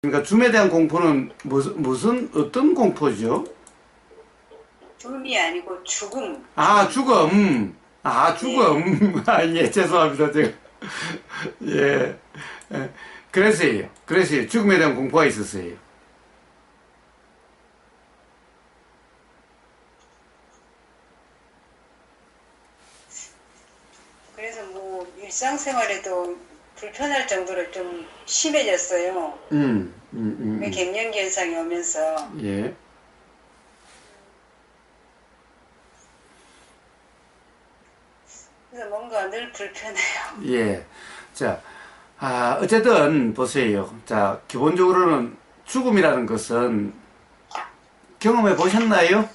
그러니까 줌에 대한 공포는 무슨 어떤 공포죠? 줌이 아니고 죽음. 아, 죽음. 아, 네. 죽음. 아, 예, 죄송합니다. 제가. 예. 예. 그래서요. 그래서요. 죽음에 대한 공포가 있었어요. 그래서 뭐 일상생활에도 불편할 정도로 좀 심해졌어요. 갱년기 현상이 오면서. 예. 그래서 뭔가 늘 불편해요. 예. 자, 어쨌든 보세요. 자, 기본적으로는 죽음이라는 것은 경험해 보셨나요?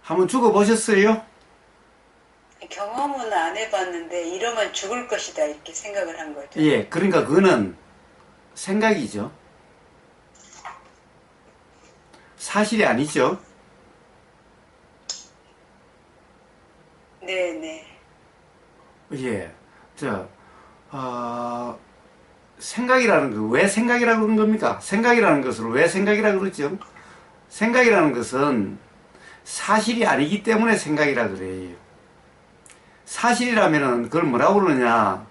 한번 죽어 보셨어요? 경험은 안 해봤는데 이러면 죽을 것이다 이렇게 생각을 한 거죠. 예. 그러니까 그거는 생각이죠. 사실이 아니죠. 네네. 예. 자, 생각이라는 거, 왜 생각이라고 그런 겁니까? 생각이라는 것을 왜 생각이라고 그러죠? 생각이라는 것은 사실이 아니기 때문에 생각이라 그래요. 사실이라면은 그걸 뭐라고 그러느냐?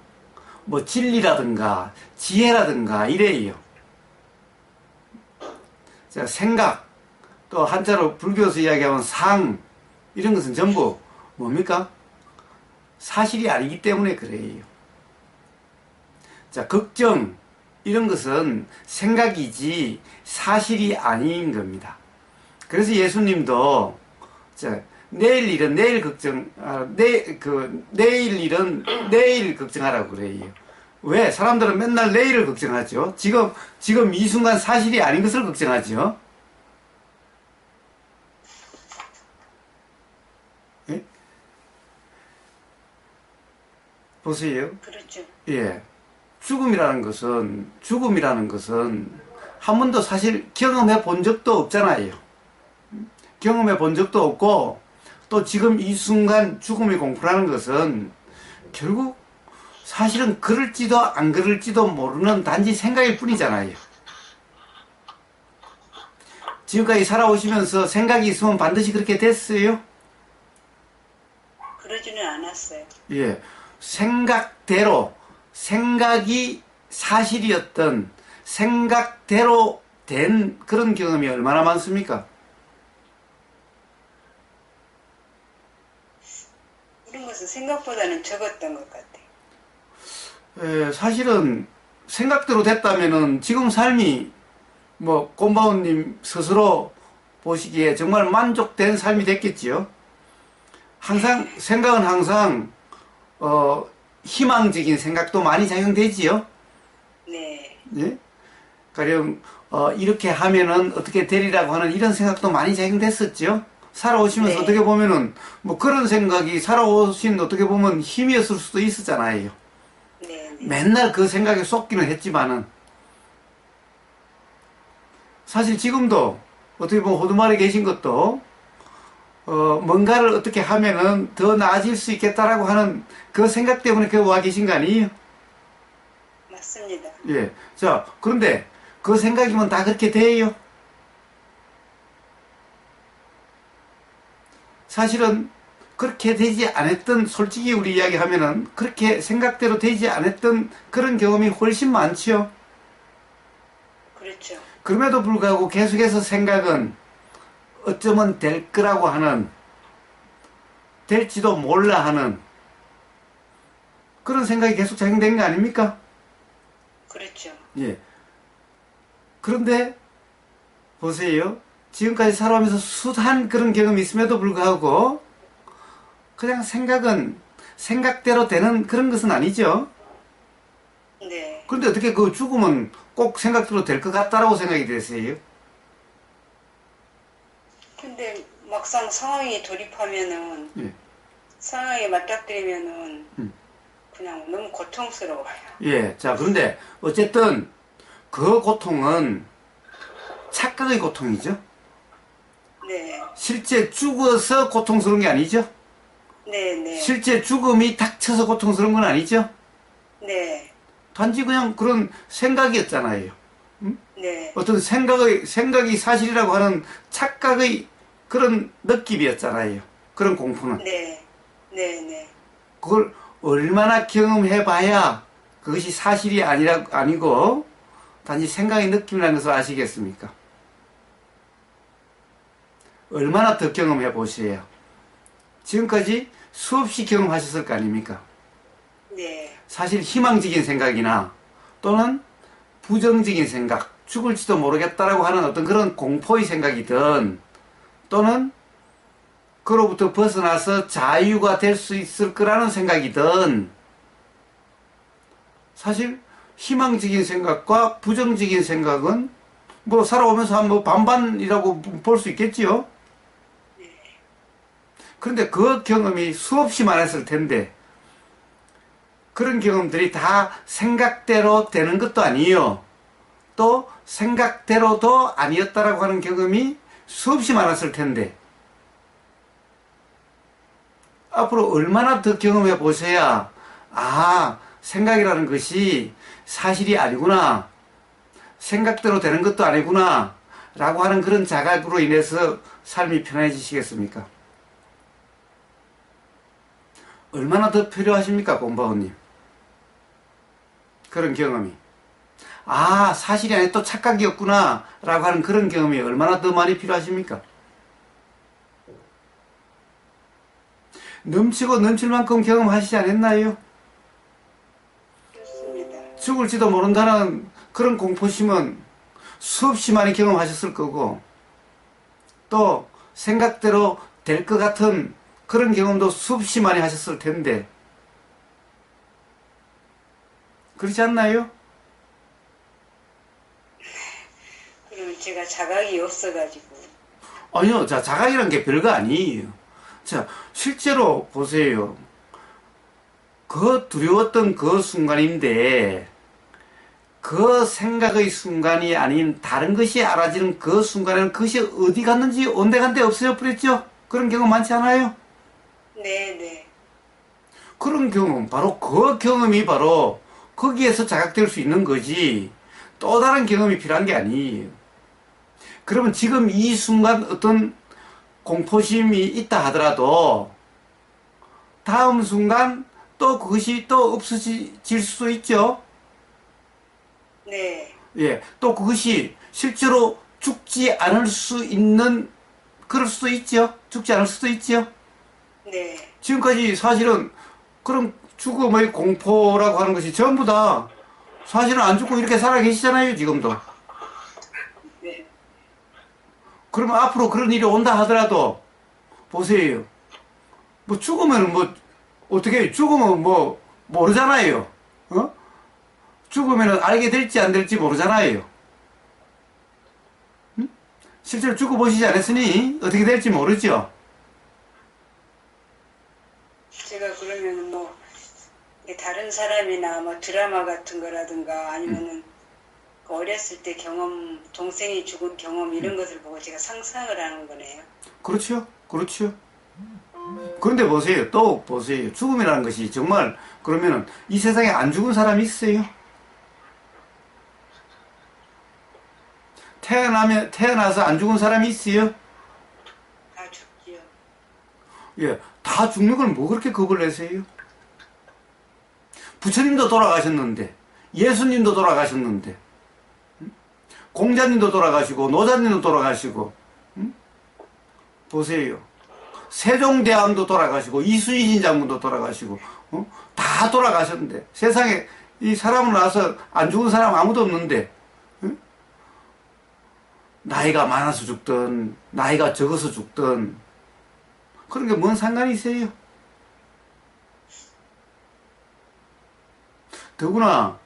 뭐 진리라든가 지혜라든가 이래요. 자, 생각, 또 한자로 불교에서 이야기하면 상, 이런 것은 전부 뭡니까? 사실이 아니기 때문에 그래요. 자, 걱정, 이런 것은 생각이지 사실이 아닌 겁니다. 그래서 예수님도, 자, 내일 일은 내일 걱정, 내일 일은 내일 걱정하라고 그래요. 왜? 사람들은 맨날 내일을 걱정하죠. 지금 이 순간 사실이 아닌 것을 걱정하죠. 예? 보세요. 그렇죠. 예. 죽음이라는 것은 한 번도 사실 경험해 본 적도 없잖아요. 경험해 본 적도 없고, 또 지금 이 순간 죽음의 공포라는 것은 결국 사실은 그럴지도 안 그럴지도 모르는 단지 생각일 뿐이잖아요. 지금까지 살아오시면서 생각이 있으면 반드시 그렇게 됐어요? 그러지는 않았어요. 예. 생각대로, 생각이 사실이었던 생각대로 된 그런 경험이 얼마나 많습니까? 이런 것은 생각보다는 적었던 것 같아요. 사실은 생각대로 됐다면은 지금 삶이 뭐 곰바운님 스스로 보시기에 정말 만족된 삶이 됐겠지요. 생각은 항상 희망적인 생각도 많이 작용되지요. 네. 예? 가령 이렇게 하면은 어떻게 되리라고 하는 이런 생각도 많이 작용됐었죠. 살아오시면서 네. 어떻게 보면은 뭐 그런 생각이 살아오신 어떻게 보면 힘이었을 수도 있었잖아요. 네. 네. 맨날 그 생각에 쏟기는 했지만은 사실 지금도 어떻게 보면 호두말에 계신 것도 뭔가를 어떻게 하면은 더 나아질 수 있겠다라고 하는 그 생각 때문에 그 와 계신 거 아니에요? 맞습니다. 예. 자, 그런데 그 생각이면 다 그렇게 돼요? 사실은 그렇게 되지 않았던, 솔직히 우리 이야기 하면은 그렇게 생각대로 되지 않았던 그런 경험이 훨씬 많지요. 그렇죠. 그럼에도 불구하고 계속해서 생각은 어쩌면 될 거라고 하는, 될지도 몰라 하는 그런 생각이 계속 작용된 거 아닙니까? 그렇죠. 예. 그런데 보세요. 지금까지 살아오면서 숱한 그런 경험이 있음에도 불구하고 그냥 생각은 생각대로 되는 그런 것은 아니죠. 네. 그런데 어떻게 그 죽음은 꼭 생각대로 될 것 같다라고 생각이 되세요? 근데 막상 상황이 돌입하면은, 예. 상황에 맞닥뜨리면은, 그냥 너무 고통스러워요. 예. 자, 그런데 어쨌든 그 고통은 착각의 고통이죠. 네. 실제 죽어서 고통스러운 게 아니죠. 네, 네. 실제 죽음이 닥쳐서 고통스러운 건 아니죠. 네. 단지 그냥 그런 생각이었잖아요. 네. 어떤 생각이 사실이라고 하는 착각의 그런 느낌이었잖아요. 그런 공포는. 네. 네. 네. 그걸 얼마나 경험해봐야 그것이 사실이 아니고 단지 생각의 느낌이라는 것을 아시겠습니까? 얼마나 더 경험해 보세요. 지금까지 수없이 경험하셨을 거 아닙니까? 네. 사실 희망적인 생각이나 또는 부정적인 생각, 죽을지도 모르겠다라고 하는 어떤 그런 공포의 생각이든 또는 그로부터 벗어나서 자유가 될 수 있을 거라는 생각이든 사실 희망적인 생각과 부정적인 생각은 뭐 살아오면서 한 뭐 반반이라고 볼 수 있겠지요. 그런데 그 경험이 수없이 많았을 텐데 그런 경험들이 다 생각대로 되는 것도 아니에요. 또 생각대로도 아니었다라고 하는 경험이 수없이 많았을 텐데 앞으로 얼마나 더 경험해 보셔야 생각이라는 것이 사실이 아니구나, 생각대로 되는 것도 아니구나 라고 하는 그런 자각으로 인해서 삶이 편해지시겠습니까? 얼마나 더 필요하십니까, 곰바오님? 그런 경험이. 사실이 아니라 또 착각이었구나 라고 하는 그런 경험이 얼마나 더 많이 필요하십니까? 넘치고 넘칠 만큼 경험하시지 않았나요? 그렇습니다. 죽을지도 모른다는 그런 공포심은 수없이 많이 경험하셨을 거고 또 생각대로 될 것 같은 그런 경험도 수없이 많이 하셨을 텐데 그렇지 않나요? 그러면 제가 자각이 없어가지고. 아니요. 자, 자각이란 게 별거 아니에요. 자, 실제로 보세요. 그 두려웠던 그 순간인데 그 생각의 순간이 아닌 다른 것이 알아지는 그 순간에는 그것이 어디 갔는지 온데간데 없어져 버렸죠? 그런 경험 많지 않아요? 네, 네. 그런 경험, 바로 그 경험이 바로 거기에서 자각될 수 있는 거지 또 다른 경험이 필요한 게 아니에요. 그러면 지금 이 순간 어떤 공포심이 있다 하더라도 다음 순간 또 그것이 또 없어질 수도 있죠. 네. 예, 또 그것이 실제로 죽지 않을 수 있는 그럴 수도 있죠. 죽지 않을 수도 있죠. 네. 지금까지 사실은 그런 죽음의 공포라고 하는 것이 전부 다 사실은 안 죽고 이렇게 살아 계시잖아요, 지금도. 네. 그러면 앞으로 그런 일이 온다 하더라도 보세요. 뭐 죽으면 뭐 어떻게 죽으면 뭐 모르잖아요. 어? 죽으면 알게 될지 안 될지 모르잖아요. 응? 실제로 죽어보시지 않았으니 어떻게 될지 모르죠. 제가 그러면 뭐 다른 사람이나 뭐 드라마 같은 거라든가 아니면은 그 어렸을 때 경험, 동생이 죽은 경험 이런 것을 보고 제가 상상을 하는 거네요. 그렇죠. 그렇죠. 그런데 보세요. 또 보세요. 죽음이라는 것이 정말 그러면은 이 세상에 안 죽은 사람이 있어요? 태어나서 안 죽은 사람이 있어요? 다 죽지요. 예, 다 죽는 걸 뭐 그렇게 겁을 내세요? 부처님도 돌아가셨는데, 예수님도 돌아가셨는데, 공자님도 돌아가시고, 노자님도 돌아가시고, 보세요. 세종대왕도 돌아가시고, 이순신 장군도 돌아가시고, 다 돌아가셨는데, 세상에 이 사람을 낳아서 안 죽은 사람 아무도 없는데, 나이가 많아서 죽든, 나이가 적어서 죽든, 그런 게 뭔 상관이 있어요? 더구나,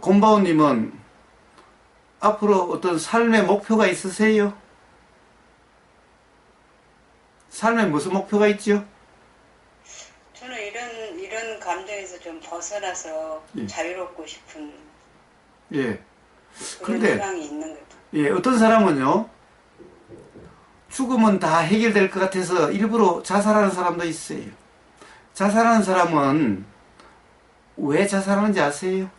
곰바오님은 앞으로 어떤 삶의 목표가 있으세요? 삶에 무슨 목표가 있죠? 저는 이런 감정에서 좀 벗어나서 예. 자유롭고 싶은 예. 그런 그런데, 희망이 있는 거죠. 예, 어떤 사람은요, 죽으면 다 해결될 것 같아서 일부러 자살하는 사람도 있어요. 자살하는 사람은 왜 자살하는지 아세요?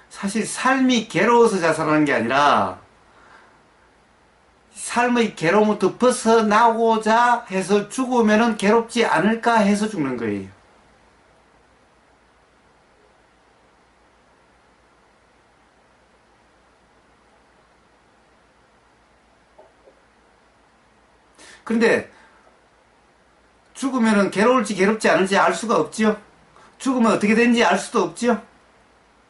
사실 삶이 괴로워서 자살하는 게 아니라 삶의 괴로움부터 벗어나고자 해서 죽으면 괴롭지 않을까 해서 죽는 거예요. 그런데 죽으면 괴로울지 괴롭지 않을지 알 수가 없지요. 죽으면 어떻게 되는지 알 수도 없지요.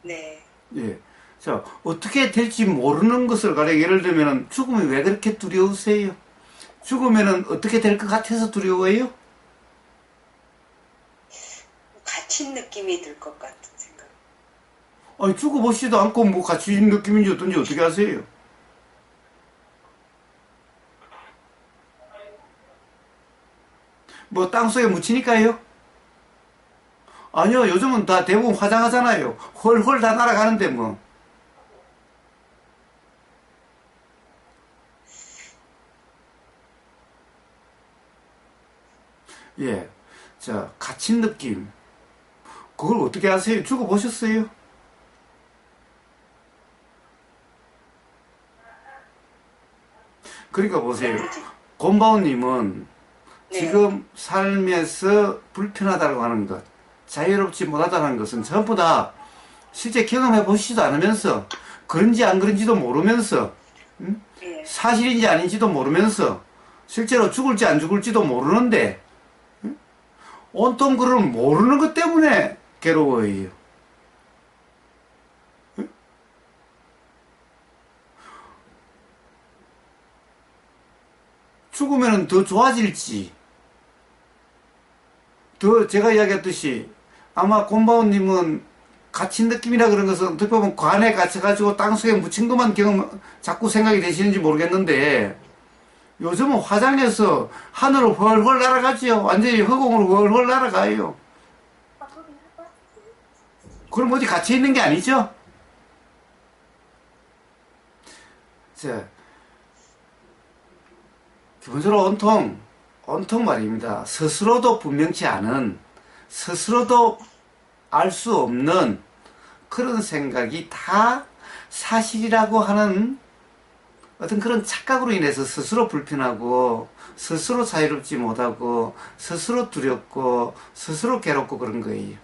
네. 예. 자, 어떻게 될지 모르는 것을 가령 예를 들면 죽음이 왜 그렇게 두려우세요? 죽으면 어떻게 될 것 같아서 두려워해요? 갇힌 느낌이 들 것 같은 생각. 아니, 죽어보시지도 않고 뭐 갇힌 느낌인지 어떤지 어떻게 아세요? 뭐 땅속에 묻히니까요? 아니요, 요즘은 다 대부분 화장하잖아요. 헐헐 다 날아가는데 뭐. 예. 자, 갇힌 느낌. 그걸 어떻게 아세요? 죽어보셨어요? 그러니까 보세요. 곰바오님은 네. 지금 삶에서 불편하다고 하는 것, 자유롭지 못하다는 것은 전부 다 실제 경험해 보시지도 않으면서, 그런지 안 그런지도 모르면서, 예. 사실인지 아닌지도 모르면서, 실제로 죽을지 안 죽을지도 모르는데, 온통 그걸 모르는 것 때문에 괴로워해요. 죽으면 더 좋아질지, 더 제가 이야기했듯이 아마 곰바오님은 갇힌 느낌이라 그런 것은 어떻게 보면 관에 갇혀가지고 땅속에 묻힌 것만 자꾸 생각이 되시는지 모르겠는데, 요즘은 화장해서 하늘을 훨훨 날아가지요. 완전히 허공으로 훨훨 날아가요. 그럼 어디 갇혀 있는 게 아니죠? 자, 기본적으로 온통 말입니다. 스스로도 분명치 않은, 스스로도 알 수 없는 그런 생각이 다 사실이라고 하는 어떤 그런 착각으로 인해서 스스로 불편하고, 스스로 자유롭지 못하고, 스스로 두렵고, 스스로 괴롭고 그런 거예요.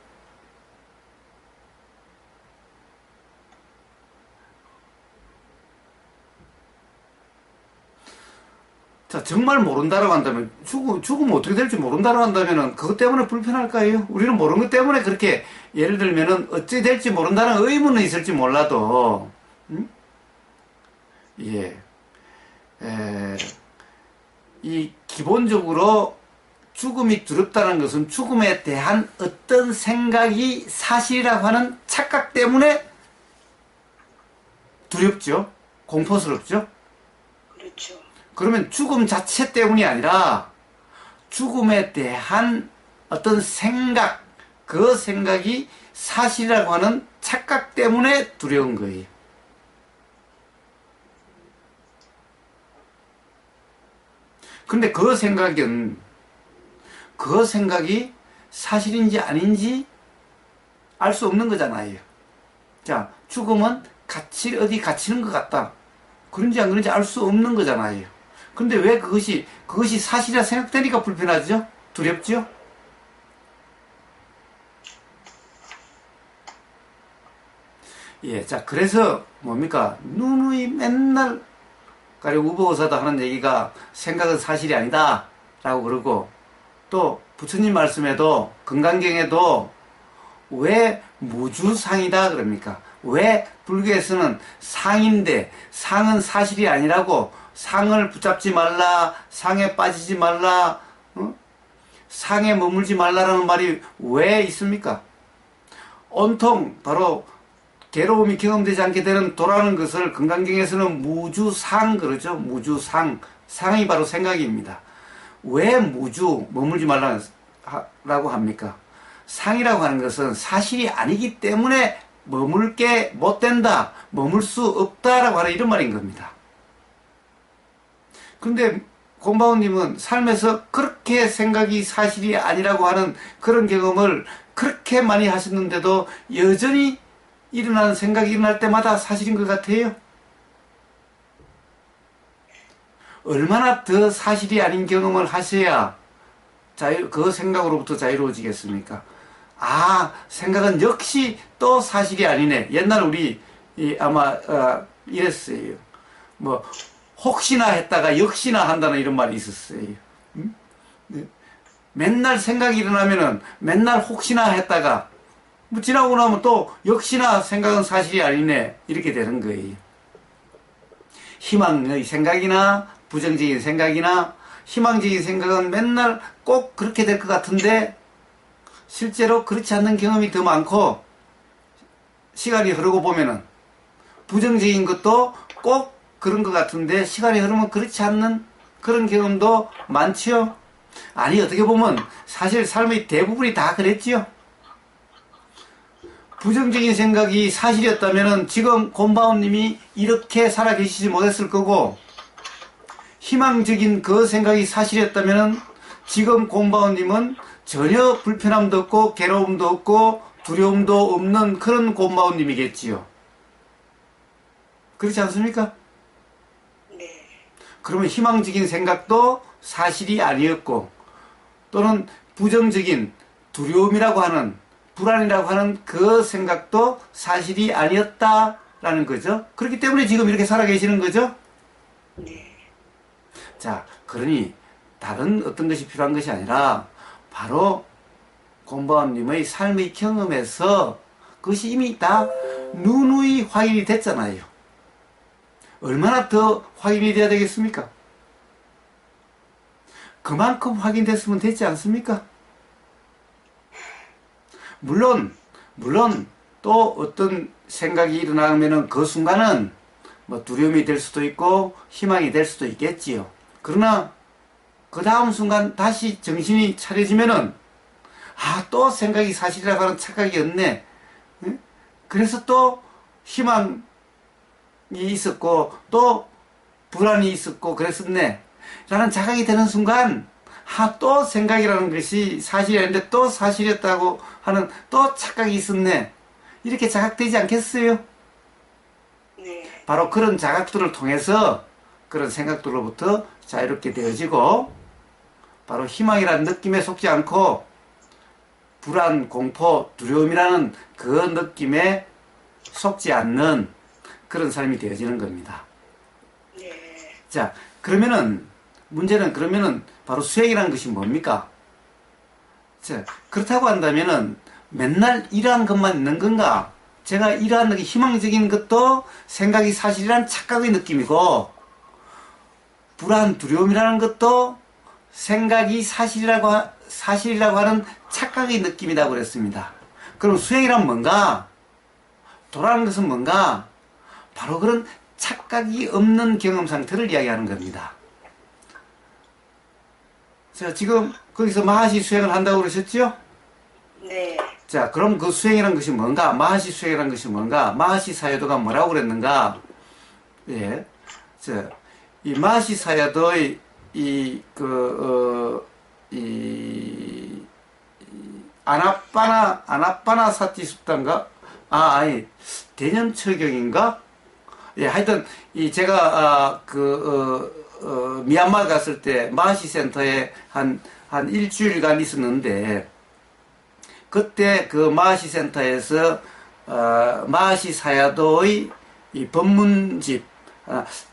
자, 정말 모른다라고 한다면, 죽으면 어떻게 될지 모른다라고 한다면은, 그것 때문에 불편할까요? 우리는 모르는 것 때문에 그렇게, 예를 들면은, 어찌 될지 모른다는 의문은 있을지 몰라도, 예. 이, 기본적으로, 죽음이 두렵다는 것은 죽음에 대한 어떤 생각이 사실이라고 하는 착각 때문에 두렵죠? 공포스럽죠? 그렇죠. 그러면 죽음 자체 때문이 아니라 죽음에 대한 어떤 생각, 그 생각이 사실이라고 하는 착각 때문에 두려운 거예요. 근데 그 생각이 사실인지 아닌지 알 수 없는 거잖아요. 자, 죽음은 어디 갇히는 것 같다. 그런지 안 그런지 알 수 없는 거잖아요. 근데 왜 그것이 사실이라 생각되니까 불편하죠? 두렵죠? 예, 자, 그래서 뭡니까? 누누이 맨날 가령 우보의사도 하는 얘기가 생각은 사실이 아니다 라고 그러고, 또 부처님 말씀에도 건강경에도 왜 무주상이다 그럽니까? 왜 불교에서는 상인데 상은 사실이 아니라고, 상을 붙잡지 말라, 상에 빠지지 말라, 상에 머물지 말라라는 말이 왜 있습니까? 온통 바로 괴로움이 경험되지 않게 되는 도라는 것을 건강경에서는 무주상 그러죠. 무주상. 상이 바로 생각입니다. 왜 머물지 말라고 합니까? 상이라고 하는 것은 사실이 아니기 때문에 머물 게 못 된다, 머물 수 없다라고 하는 이런 말인 겁니다. 근데 곰바오님은 삶에서 그렇게 생각이 사실이 아니라고 하는 그런 경험을 그렇게 많이 하셨는데도 여전히 일어나는 생각이 일어날 때마다 사실인 것 같아요. 얼마나 더 사실이 아닌 경험을 하셔야 그 생각으로부터 자유로워지겠습니까? 아, 생각은 역시 또 사실이 아니네. 옛날 우리 아마 이랬어요. 뭐 혹시나 했다가 역시나 한다는 이런 말이 있었어요. 네. 맨날 생각이 일어나면은 맨날 혹시나 했다가 뭐 지나고 나면 또 역시나 생각은 사실이 아니네 이렇게 되는 거예요. 희망의 생각이나 부정적인 생각이나 희망적인 생각은 맨날 꼭 그렇게 될 것 같은데 실제로 그렇지 않는 경험이 더 많고 시간이 흐르고 보면은 부정적인 것도 꼭 그런 것 같은데 시간이 흐르면 그렇지 않는 그런 경험도 많지요. 아니 어떻게 보면 사실 삶의 대부분이 다 그랬지요. 부정적인 생각이 사실이었다면 지금 곰바오님이 이렇게 살아계시지 못했을 거고 희망적인 그 생각이 사실이었다면 지금 곰바오님은 전혀 불편함도 없고 괴로움도 없고 두려움도 없는 그런 곰바오님이겠지요. 그렇지 않습니까? 네. 그러면 희망적인 생각도 사실이 아니었고 또는 부정적인 두려움이라고 하는 불안이라고 하는 그 생각도 사실이 아니었다라는 거죠. 그렇기 때문에 지금 이렇게 살아계시는 거죠. 네. 자, 그러니 다른 어떤 것이 필요한 것이 아니라 바로 곰바오님의 삶의 경험에서 그것이 이미 다 누누이 확인이 됐잖아요. 얼마나 더 확인이 돼야 되겠습니까? 그만큼 확인됐으면 됐지 않습니까? 물론 또 어떤 생각이 일어나면은 그 순간은 뭐 두려움이 될 수도 있고 희망이 될 수도 있겠지요. 그러나 그 다음 순간 다시 정신이 차려지면은 또 생각이 사실이라고 하는 착각이었네. 그래서 또 희망이 있었고 또 불안이 있었고 그랬었네 라는 자각이 되는 순간 또 생각이라는 것이 사실이 아닌데 또 사실이었다고 하는 또 착각이 있었네 이렇게 자각되지 않겠어요? 네. 바로 그런 자각들을 통해서 그런 생각들로부터 자유롭게 되어지고 바로 희망이라는 느낌에 속지 않고 불안, 공포, 두려움이라는 그 느낌에 속지 않는 그런 삶이 되어지는 겁니다. 네. 자, 문제는 그러면은 바로 수행이라는 것이 뭡니까? 자, 그렇다고 한다면은 맨날 이러한 것만 있는 건가? 제가 이러한 희망적인 것도 생각이 사실이라는 착각의 느낌이고 불안, 두려움이라는 것도 생각이 사실이라고 하는 착각의 느낌이라고 그랬습니다. 그럼 수행이란 뭔가? 도라는 것은 뭔가? 바로 그런 착각이 없는 경험 상태를 이야기하는 겁니다. 자, 지금 거기서 마하시 수행을 한다고 그러셨죠? 네. 자, 그럼 그 수행이란 것이 뭔가? 마하시 수행이란 것이 뭔가? 마하시 사유도가 뭐라고 그랬는가? 예. 자, 이 마하시 사유도의 아나빠나 사티 숫단가? 아니, 대념철경인가? 예, 하여튼, 제가, 미얀마 갔을 때, 마하시 센터에 한 일주일간 있었는데, 그때 그 마하시 센터에서, 마하시 사야도의 이 법문집,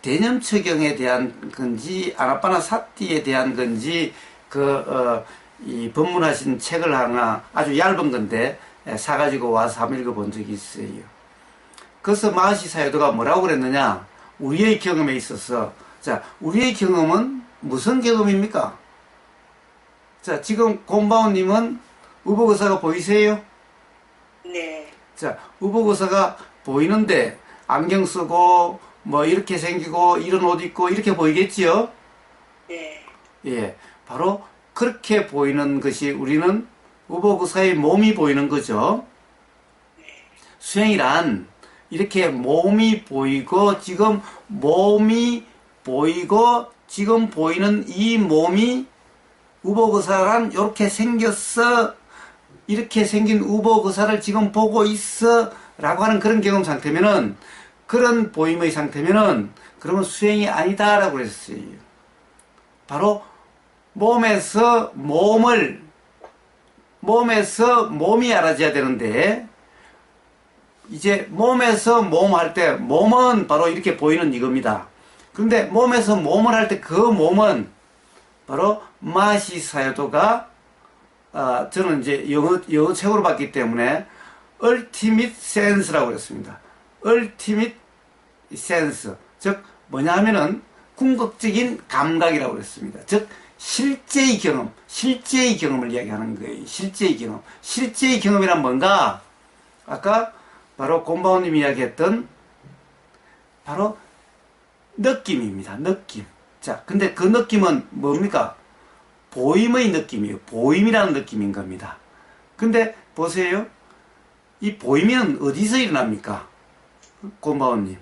대념처경에 대한 건지, 아나빠나 사티에 대한 건지, 이 법문하신 책을 하나, 아주 얇은 건데, 사가지고 와서 한번 읽어본 적이 있어요. 그래서 마하시 사유도가 뭐라고 그랬느냐? 우리의 경험에 있어서, 자, 우리의 경험은 무슨 경험입니까? 자, 지금 곰바오님은 우복의사가 보이세요? 네. 자, 우복의사가 보이는데, 안경 쓰고, 뭐, 이렇게 생기고, 이런 옷 입고, 이렇게 보이겠지요? 네. 예. 바로 그렇게 보이는 것이 우리는 우복의사의 몸이 보이는 거죠. 수행이란, 이렇게 몸이 보이고 지금 몸이 보이고 지금 보이는 이 몸이 우복의사란 이렇게 생겼어 이렇게 생긴 우보거사를 지금 보고 있어 라고 하는 그런 경험 상태면은, 그런 보임의 상태면은 그러면 수행이 아니다라고 그랬어요. 바로 몸에서 몸이 알아져야 되는데, 이제 몸에서 몸 할 때 몸은 바로 이렇게 보이는 이겁니다. 그런데 몸에서 몸을 할 때 그 몸은 바로 마시사요도가 저는 이제 영어 책으로 봤기 때문에 ultimate sense라고 그랬습니다. ultimate sense, 즉 뭐냐 하면은 궁극적인 감각이라고 그랬습니다. 즉 실제의 경험을 이야기하는 거예요. 실제의 경험이란 뭔가? 아까 바로 곰바오님이 이야기했던 바로 느낌입니다. 느낌. 자, 근데 그 느낌은 뭡니까? 보임의 느낌이에요. 보임이라는 느낌인 겁니다. 근데 보세요. 이 보임은 어디서 일어납니까? 곰바오님.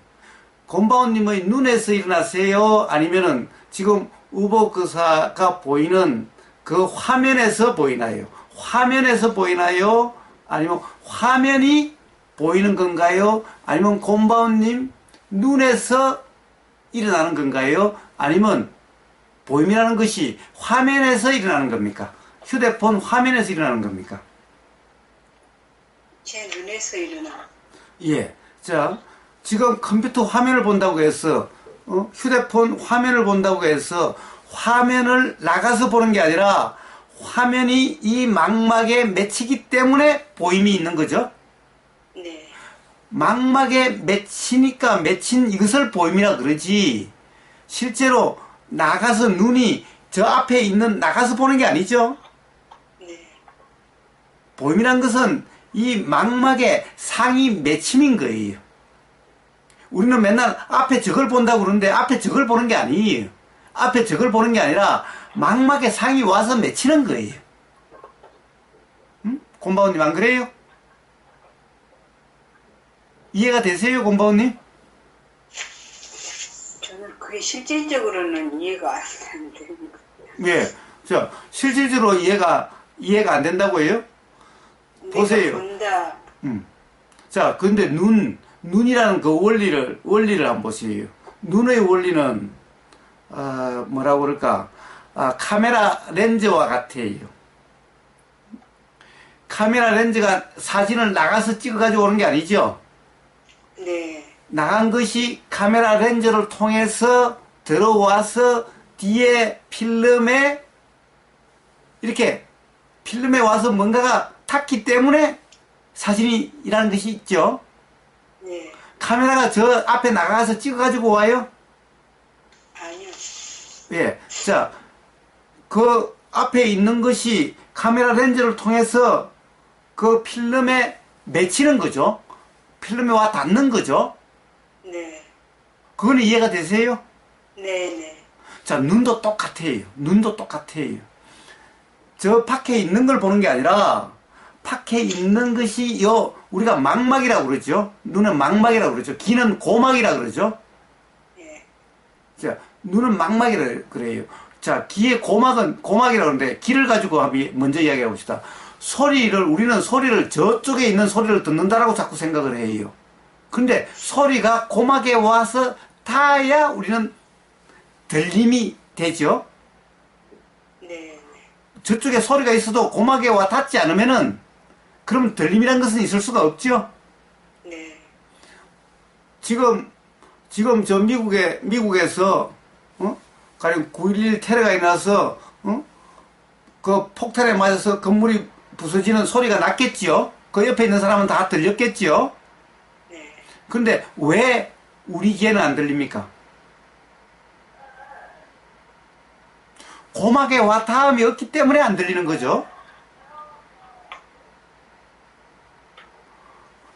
곰바오님의 눈에서 일어나세요? 아니면은 지금 우보거사가 보이는 그 화면에서 보이나요? 화면에서 보이나요? 아니면 화면이 보이는 건가요? 아니면 곰바오님 눈에서 일어나는 건가요? 아니면 보임이라는 것이 화면에서 일어나는 겁니까? 휴대폰 화면에서 일어나는 겁니까? 제 눈에서 일어나. 예. 자, 지금 컴퓨터 화면을 본다고 해서, 휴대폰 화면을 본다고 해서 화면을 나가서 보는 게 아니라 화면이 이 망막에 맺히기 때문에 보임이 있는 거죠? 네. 망막에 맺히니까 맺힌 이것을 보임이라 그러지, 실제로 나가서 눈이 저 앞에 있는 나가서 보는 게 아니죠? 네. 보임이란 것은 이 망막의 상이 맺힘인 거예요. 우리는 맨날 앞에 저걸 본다고 그러는데 앞에 저걸 보는 게 아니에요. 앞에 저걸 보는 게 아니라 망막의 상이 와서 맺히는 거예요. 응? 곰바오님 안 그래요? 이해가 되세요, 곰바오님? 저는 그게 실질적으로는 이해가 안 되는데. 예. 자, 실질적으로 이해가 안 된다고요? 보세요. 본다. 자, 근데 눈이라는 그 원리를 한번 보세요. 눈의 원리는, 뭐라고 그럴까, 카메라 렌즈와 같아요. 카메라 렌즈가 사진을 나가서 찍어가지고 오는 게 아니죠? 네. 나간 것이 카메라 렌즈를 통해서 들어와서 뒤에 필름에 와서 뭔가가 탔기 때문에 사진이라는 것이 있죠. 네. 카메라가 저 앞에 나가서 찍어가지고 와요? 아니요. 예. 자, 그 앞에 있는 것이 카메라 렌즈를 통해서 그 필름에 맺히는 거죠. 필름에 와 닿는 거죠. 네. 그거는 이해가 되세요? 네네. 자, 눈도 똑같아요. 저 밖에 있는 걸 보는 게 아니라 밖에 있는 것이 우리가 망막이라고 그러죠. 눈은 망막이라고 그러죠. 귀는 고막이라고 그러죠. 예. 자, 눈은 망막이라고 그래요. 자, 귀의 고막이라고 그러는데 귀를 가지고 먼저 이야기해 봅시다. 우리는 소리를 저쪽에 있는 소리를 듣는다라고 자꾸 생각을 해요. 근데 소리가 고막에 와서 닿아야 우리는 들림이 되죠. 네. 저쪽에 소리가 있어도 고막에 와 닿지 않으면은 그럼 들림이란 것은 있을 수가 없죠. 네. 지금 저 미국에서 가령 9.11 테러가 일어나서 그 폭탄에 맞아서 건물이 부서지는 소리가 났겠지요. 그 옆에 있는 사람은 다 들렸겠지요. 네. 근데 왜 우리 귀에는 안 들립니까? 고막에 와 닿음이 없기 때문에 안 들리는 거죠.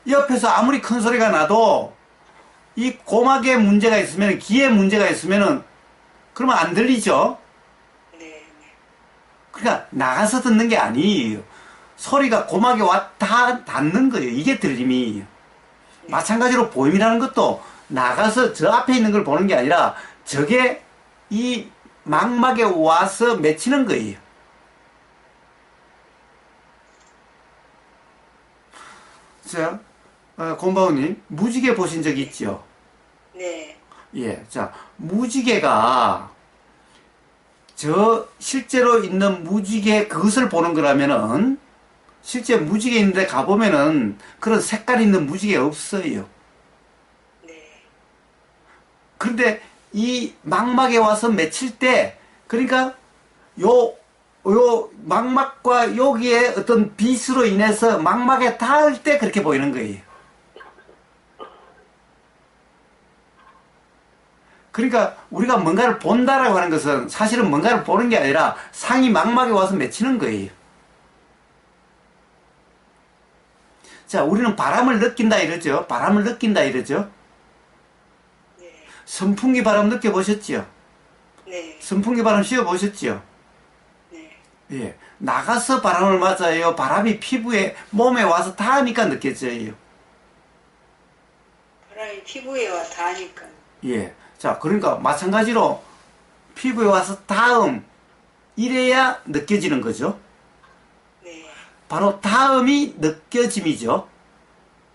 옆에서 아무리 큰 소리가 나도 이 고막에 문제가 있으면, 귀에 문제가 있으면은 그러면 안 들리죠. 네. 그러니까 나가서 듣는 게 아니에요. 소리가 고막에 와 닿는 거예요. 이게 들림이에요. 마찬가지로 보임이라는 것도 나가서 저 앞에 있는 걸 보는 게 아니라 저게 이 망막에 와서 맺히는 거예요. 자, 곰바우님, 무지개 보신 적 있죠? 네. 예, 자, 무지개가 실제로 있는 무지개 그것을 보는 거라면은 실제 무지개 있는데 가보면은 그런 색깔 있는 무지개 없어요. 네. 그런데 이 망막에 와서 맺힐 때, 그러니까 요 망막과 여기에 어떤 빛으로 인해서 망막에 닿을 때 그렇게 보이는 거예요. 그러니까 우리가 뭔가를 본다라고 하는 것은 사실은 뭔가를 보는 게 아니라 상이 망막에 와서 맺히는 거예요. 자, 우리는 바람을 느낀다 이러죠. 바람을 느낀다 이러죠. 네. 선풍기 바람 느껴보셨죠? 네. 선풍기 바람 씌워보셨죠? 네. 예. 나가서 바람을 맞아요. 바람이 피부에, 몸에 와서 닿으니까 느껴져요. 바람이 피부에 와 닿으니까. 예. 자, 그러니까 마찬가지로 피부에 와서 이래야 느껴지는 거죠. 네. 바로 닿음이 느껴짐이죠.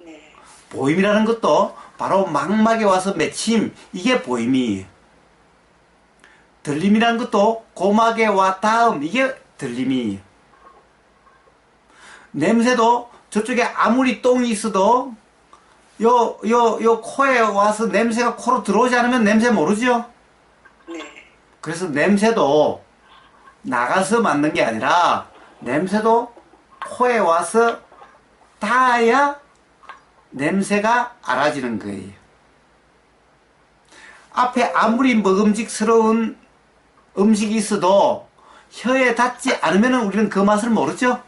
네. 보임이라는 것도 바로 망막에 와서 맺힘, 이게 보임이에요. 들림이라는 것도 고막에 와 닿음, 이게 들림이에요. 냄새도 저쪽에 아무리 똥이 있어도 요 코에 와서 냄새가 코로 들어오지 않으면 냄새 모르죠? 네. 그래서 냄새도 나가서 맡는 게 아니라 냄새도 코에 와서 닿아야 냄새가 알아지는 거예요. 앞에 아무리 먹음직스러운 음식이 있어도 혀에 닿지 않으면 우리는 그 맛을 모르죠?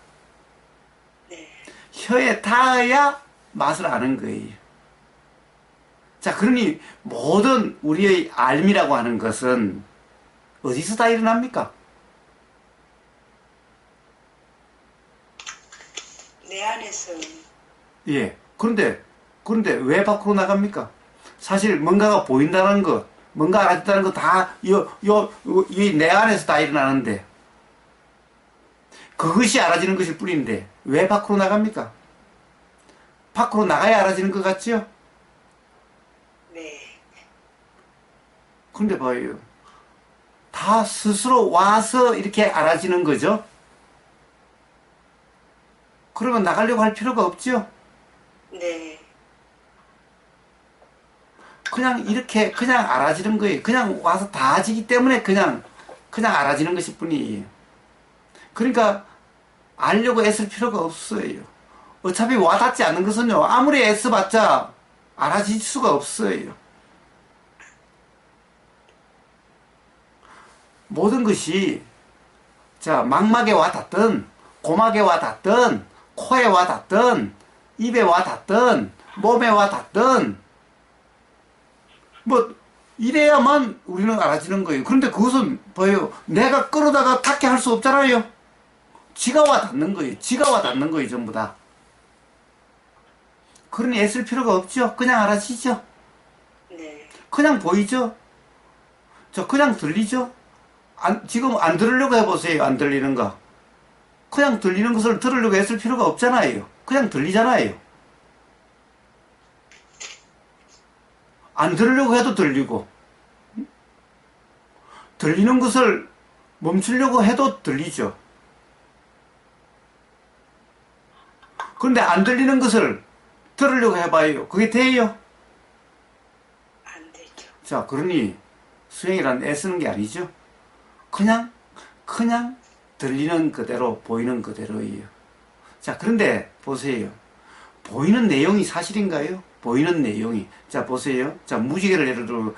네. 혀에 닿아야 맛을 아는 거예요. 자, 그러니 모든 우리의 알미라고 하는 것은 어디서 다 일어납니까? 내 안에서. 예. 그런데 왜 밖으로 나갑니까? 사실 뭔가가 보인다는 것, 뭔가 알아듣다는 것 다, 이 내 안에서 다 일어나는데, 그것이 알아지는 것일 뿐인데, 왜 밖으로 나갑니까? 밖으로 나가야 알아지는 것 같죠? 네. 근데 봐요. 다 스스로 와서 이렇게 알아지는 거죠? 그러면 나가려고 할 필요가 없죠? 네. 그냥 이렇게 그냥 알아지는 거예요. 그냥 와서 닿아지기 때문에 그냥 알아지는 것일 뿐이에요. 그러니까 알려고 애쓸 필요가 없어요. 어차피 와닿지 않는 것은요, 아무리 애써봤자 알아질 수가 없어요. 모든 것이 자, 망막에 와닿든 고막에 와닿든 코에 와닿든 입에 와닿든 몸에 와닿든 뭐 이래야만 우리는 알아지는 거예요. 그런데 그것은 봐요. 내가 끌어다가 닿게 할 수 없잖아요. 지가 와닿는 거예요. 지가 와닿는 거예요. 전부 다. 그러니 애쓸 필요가 없죠. 그냥 알아지죠. 네. 그냥 보이죠. 그냥 들리죠. 지금 안 들으려고 해보세요. 안 들리는 거. 그냥 들리는 것을 들으려고 애쓸 필요가 없잖아요. 그냥 들리잖아요. 안 들으려고 해도 들리고, 들리는 것을 멈추려고 해도 들리죠. 그런데 안 들리는 것을 들으려고 해봐요. 그게 돼요? 안 되죠. 자, 그러니 수행이란 애쓰는 게 아니죠. 그냥 들리는 그대로, 보이는 그대로예요. 자, 그런데 보세요. 보이는 내용이 사실인가요? 보이는 내용이. 자, 보세요. 자, 무지개를 예를 들어,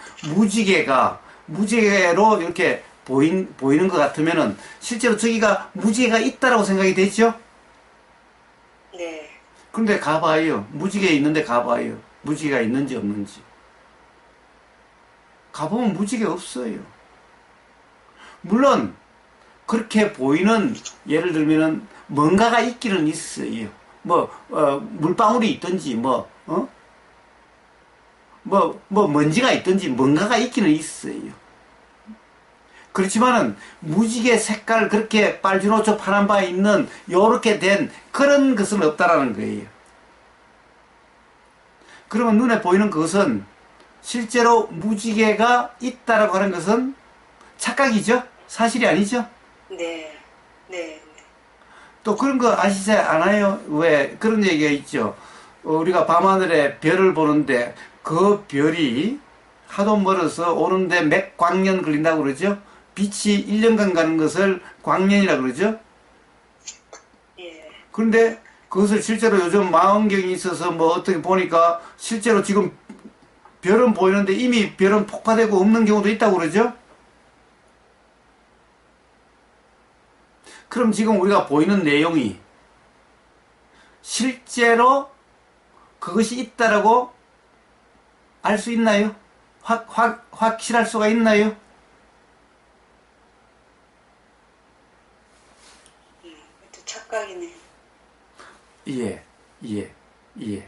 무지개로 이렇게 보이는 것 같으면은, 실제로 저기가 무지개가 있다라고 생각이 되죠? 네. 근데 가봐요. 무지개 있는데 가봐요. 무지개가 있는지 없는지. 가보면 무지개 없어요. 물론, 그렇게 보이는, 예를 들면은, 뭔가가 있기는 있어요. 물방울이 있든지, 먼지가 있든지, 뭔가가 있기는 있어요. 그렇지만은, 무지개 색깔 그렇게 빨주노초 파란 바 있는, 요렇게 된 그런 것은 없다라는 거예요. 그러면 눈에 보이는 그것은 실제로 무지개가 있다라고 하는 것은 착각이죠? 사실이 아니죠? 네. 네. 또 그런 거 아시지 않아요? 왜 그런 얘기가 있죠. 우리가 밤하늘에 별을 보는데 그 별이 하도 멀어서 오는데 몇 광년 걸린다고 그러죠? 빛이 1년간 가는 것을 광년이라고 그러죠? 예. 그런데 그것을 실제로 요즘 망원경이 있어서 뭐 어떻게 보니까 실제로 지금 별은 보이는데 이미 별은 폭파되고 없는 경우도 있다고 그러죠? 그럼 지금 우리가 보이는 내용이 실제로 그것이 있다라고 알 수 있나요? 확실할 수가 있나요? 그것도 착각이네. 예, 예, 예.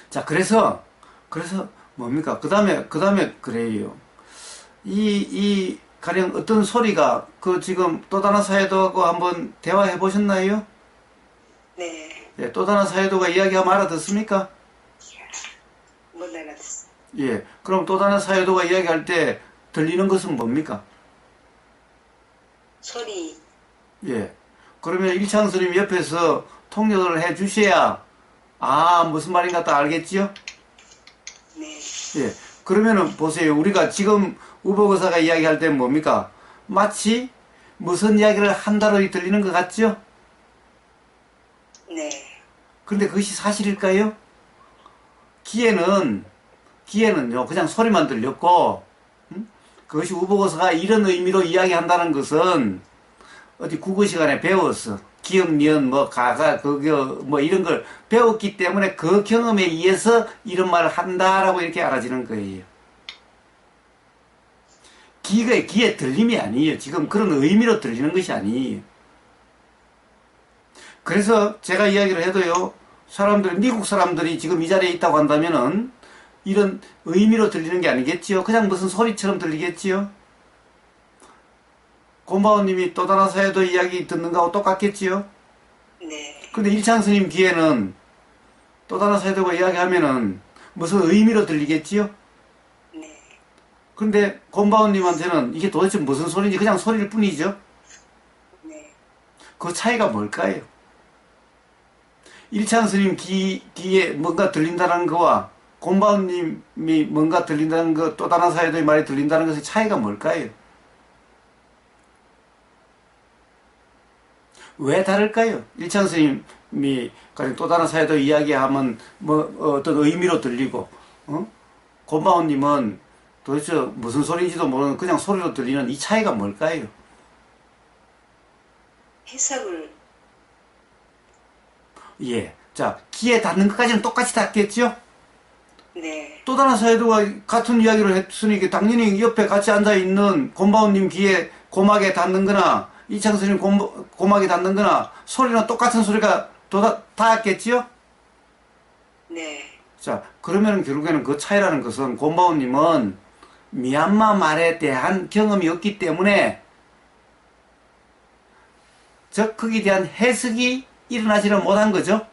자, 그래서 뭡니까? 그 다음에 그래요. 가령 어떤 소리가, 지금 또 다른 사회도하고 한번 대화해 보셨나요? 네. 예, 또 다른 사회도가 이야기하면 알아듣습니까? 못 알아듣어. 예, 그럼 또 다른 사회도가 이야기할 때 들리는 것은 뭡니까? 소리. 예. 그러면 일창 스님 옆에서 통역을 해 주셔야, 무슨 말인가 딱 알겠지요? 네. 예. 그러면은 보세요. 우리가 지금 우보거사가 이야기할 때 뭡니까? 마치 무슨 이야기를 한다로 들리는 것 같죠? 네. 그런데 그것이 사실일까요? 귀에는요, 그냥 소리만 들렸고, 그것이 우보거사가 이런 의미로 이야기한다는 것은 어디 국어 시간에 배웠어. 기억, 니은, 가가, 이런 걸 배웠기 때문에 그 경험에 의해서 이런 말을 한다라고 이렇게 알아지는 거예요. 귀에 들림이 아니에요. 지금 그런 의미로 들리는 것이 아니에요. 그래서 제가 이야기를 해도요, 미국 사람들이 지금 이 자리에 있다고 한다면은 이런 의미로 들리는 게 아니겠지요. 그냥 무슨 소리처럼 들리겠지요. 곰바오님이 또 다른 사회도 이야기 듣는 거하고 똑같겠지요? 네. 근데 일창 스님 귀에는 또 다른 사회도가 이야기하면은 무슨 의미로 들리겠지요? 네. 근데 곰바오님한테는 이게 도대체 무슨 소리인지 그냥 소리일 뿐이죠? 네. 그 차이가 뭘까요? 일창 스님 귀에 뭔가 들린다는 거와 곰바오님이 뭔가 들린다는 거, 또 다른 사회도의 말이 들린다는 것의 차이가 뭘까요? 왜 다를까요? 일창 스님이 가령 또 다른 사회도 이야기하면 어떤 의미로 들리고, 곰바오님은 도대체 무슨 소리인지도 모르는 그냥 소리로 들리는 이 차이가 뭘까요? 해석을. 예. 자, 귀에 닿는 것까지는 똑같이 닿겠죠? 네. 또 다른 사회도가 같은 이야기를 했으니 당연히 옆에 같이 앉아있는 곰바오님 귀에 고막에 닿는 거나 이창 스님 고막에 닿는 거나 소리는 똑같은 소리가 닿았겠지요? 네. 자, 그러면 결국에는 그 차이라는 것은 곰바오님은 미얀마 말에 대한 경험이 없기 때문에 거기에 대한 해석이 일어나지는 못한 거죠.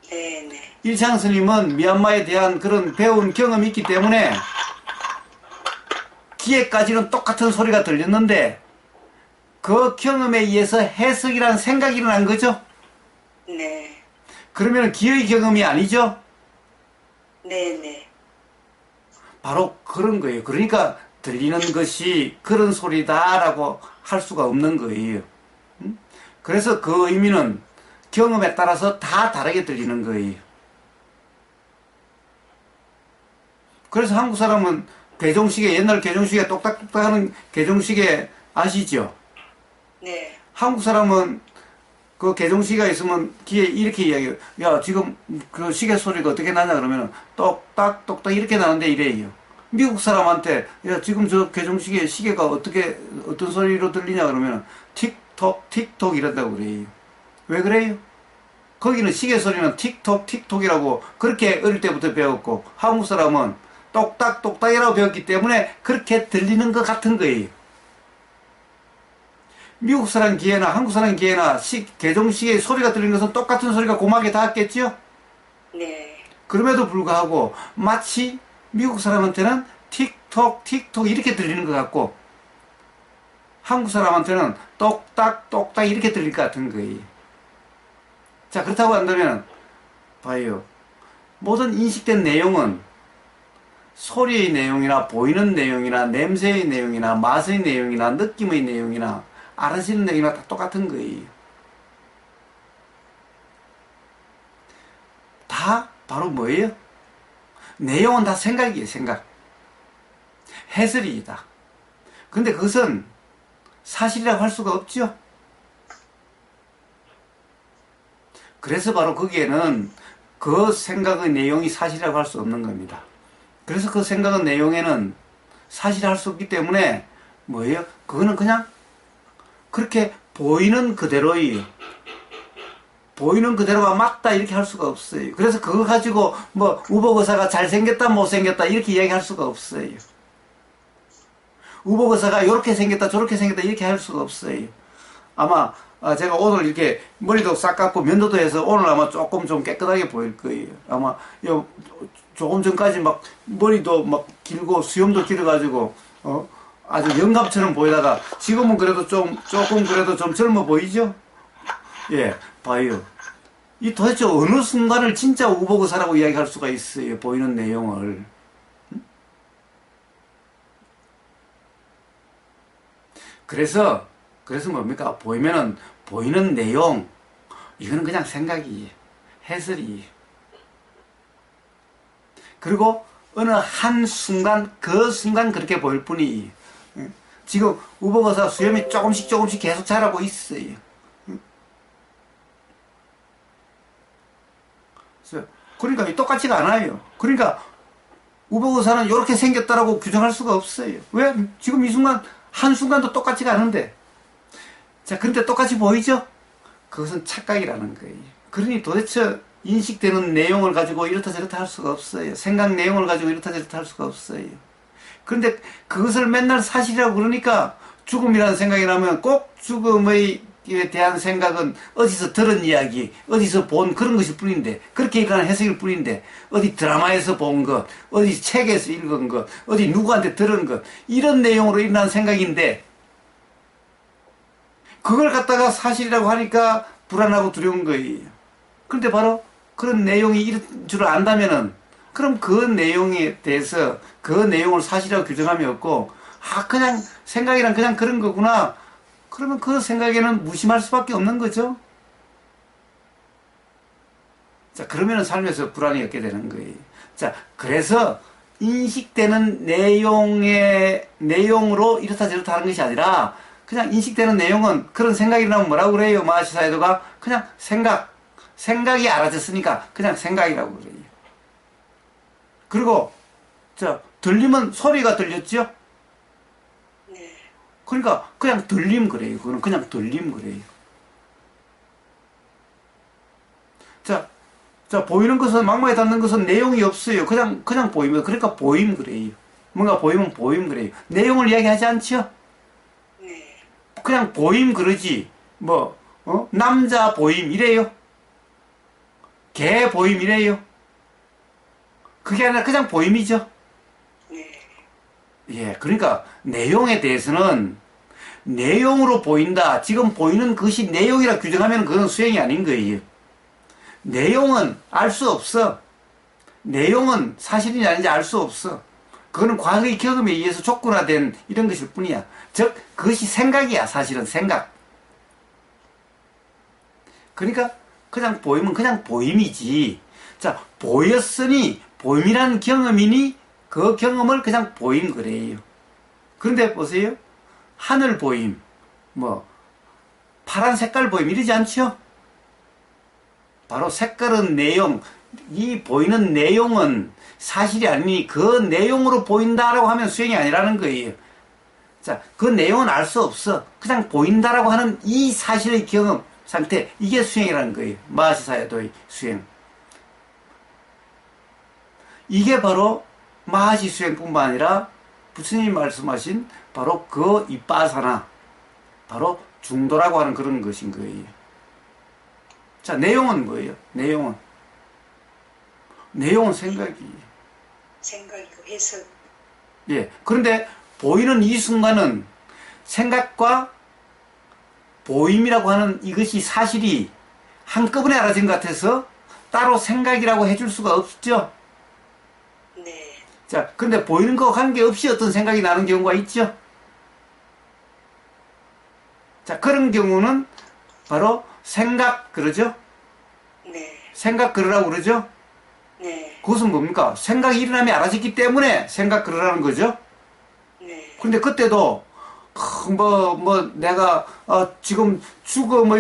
네. 네. 일창 스님은 미얀마에 대한 그런 배운 경험이 있기 때문에 귀에까지는 똑같은 소리가 들렸는데 그 경험에 의해서 해석이라는 생각이 일어난 거죠. 네. 그러면 귀의 경험이 아니죠. 네. 네. 바로 그런 거예요. 그러니까 들리는 것이 그런 소리다라고 할 수가 없는 거예요. 그래서 그 의미는 경험에 따라서 다 다르게 들리는 거예요. 그래서 한국 사람은 옛날 개종시계 똑딱똑딱 하는 개종시계 아시죠? 네. 한국 사람은 그 개종시계가 있으면 귀에 이렇게 이야기해요. 야, 지금 그 시계 소리가 어떻게 나냐 그러면 똑딱 똑딱 이렇게 나는데 이래요. 미국 사람한테 야, 지금 저 시계가 어떤 소리로 들리냐 그러면 틱톡 틱톡 이런다고 그래요. 왜 그래요? 거기는 시계 소리는 틱톡 틱톡이라고 그렇게 어릴 때부터 배웠고 한국 사람은 똑딱 똑딱이라고 배웠기 때문에 그렇게 들리는 것 같은 거예요. 미국 사람 귀에나 한국 사람 귀에나 개종시계의 소리가 들리는 것은 똑같은 소리가 고막에 닿았겠죠? 네. 그럼에도 불구하고 마치 미국 사람한테는 틱톡 틱톡 이렇게 들리는 것 같고 한국 사람한테는 똑딱 똑딱 이렇게 들릴 것 같은 거예요. 자, 그렇다고 한다면 봐요. 모든 인식된 내용은 소리의 내용이나 보이는 내용이나 냄새의 내용이나 맛의 내용이나 느낌의 내용이나 알아지는 내용이나 다 똑같은 거예요. 다 바로 뭐예요? 내용은 다 생각이에요. 생각. 해설이다. 근데 그것은 사실이라고 할 수가 없죠. 그래서 바로 거기에는 그 생각의 내용이 사실이라고 할 수 없는 겁니다. 그래서 그 생각의 내용에는 사실이 할 수 없기 때문에 뭐예요? 그거는 그냥 그렇게 보이는 그대로예요. 보이는 그대로가 맞다 이렇게 할 수가 없어요. 그래서 그거 가지고 뭐 우복 의사가 잘생겼다 못생겼다 이렇게 이야기할 수가 없어요. 우복 의사가 이렇게 생겼다 저렇게 생겼다 이렇게 할 수가 없어요. 아마 제가 오늘 이렇게 머리도 싹 깎고 면도도 해서 오늘 아마 조금 좀 깨끗하게 보일 거예요. 아마 조금 전까지 막 머리도 막 길고 수염도 길어가지고 아주 영감처럼 보이다가 지금은 그래도 조금 그래도 좀 젊어 보이죠? 예, 봐요. 이 도대체 어느 순간을 진짜 우복 의사라고 이야기할 수가 있어요. 보이는 내용을. 그래서 뭡니까? 보이는 내용, 이거는 그냥 생각이에요. 해설이에요. 그리고 어느 한 순간, 그 순간 그렇게 보일 뿐이에요. 지금 우복 의사 수염이 조금씩 계속 자라고 있어요. 그러니까 똑같지가 않아요. 그러니까 우복 의사는 이렇게 생겼다라고 규정할 수가 없어요. 왜? 지금 이 순간 한순간도 똑같지가 않은데. 자, 그런데 똑같이 보이죠? 그것은 착각이라는 거예요. 그러니 도대체 인식되는 내용을 가지고 이렇다 저렇다 할 수가 없어요. 생각 내용을 가지고 이렇다 저렇다 할 수가 없어요. 그런데 그것을 맨날 사실이라고 그러니까 죽음이라는 생각이 나면 꼭 죽음에 대한 생각은 어디서 들은 이야기, 어디서 본 그런 것일 뿐인데, 그렇게 일어나는 해석일 뿐인데, 어디 드라마에서 본 것, 어디 책에서 읽은 것, 어디 누구한테 들은 것, 이런 내용으로 일어나는 생각인데, 그걸 갖다가 사실이라고 하니까 불안하고 두려운 거예요. 그런데 바로 그런 내용이 이런 줄을 안다면은, 그럼 그 내용에 대해서 그 내용을 사실이라고 규정함이 없고, 그냥 생각이란 그냥 그런 거구나. 그러면 그 생각에는 무심할 수밖에 없는 거죠. 자, 그러면 삶에서 불안이 없게 되는 거예요. 자, 그래서 인식되는 내용으로 이렇다 저렇다 하는 것이 아니라 그냥 인식되는 내용은 그런 생각이 나면 뭐라고 그래요? 마하시 사이도가 그냥 생각이 알아졌으니까 그냥 생각이라고 그래요. 그리고 들리면 소리가 들렸죠? 그러니까 그냥 들림 그래요. 그거는 그냥 들림 그래요. 자, 보이는 것은 망막에 닿는 것은 내용이 없어요. 그냥 보이면 그러니까 보임 그래요. 뭔가 보이면 보임 그래요. 내용을 이야기하지 않죠? 그냥 보임 그러지. 남자 보임 이래요. 개 보임 이래요. 그게 아니라 그냥 보임이죠. 예, 그러니까 내용에 대해서는 내용으로 보인다. 지금 보이는 것이 내용이라 규정하면 그건 수행이 아닌 거예요. 내용은 알 수 없어. 내용은 사실인지 아닌지 알 수 없어. 그거는 과거의 경험에 의해서 조건화된 이런 것일 뿐이야. 즉, 그것이 생각이야. 사실은 생각. 그러니까 그냥 보이면 그냥 보임이지. 자, 보였으니 보임이라는 경험이니 그 경험을 그냥 보임 그래요. 그런데 보세요. 하늘 보임, 파란 색깔 보임 이러지 않죠? 바로 색깔은 내용, 이 보이는 내용은 사실이 아니니 그 내용으로 보인다라고 하면 수행이 아니라는 거예요. 자, 그 내용은 알 수 없어. 그냥 보인다라고 하는 이 사실의 경험 상태, 이게 수행이라는 거예요. 마하시 사이도의 수행. 이게 바로 마하시 수행뿐만 아니라 부처님이 말씀하신 바로 그 이빠사나, 바로 중도라고 하는 그런 것인 거예요. 자, 내용은 뭐예요? 내용은 내용은 생각이. 생각이고 해석. 예. 그런데 보이는 이 순간은 생각과 보임이라고 하는 이것이 사실이 한꺼번에 알아진 것 같아서 따로 생각이라고 해줄 수가 없죠. 네. 자, 근데 보이는 거 관계없이 어떤 생각이 나는 경우가 있죠. 자, 그런 경우는 바로 생각 그러죠. 네. 생각 그러라고 그러죠. 네. 그것은 뭡니까? 생각이 일어남이 알아졌기 때문에 생각 그러라는 거죠. 네. 근데 그때도 내가 지금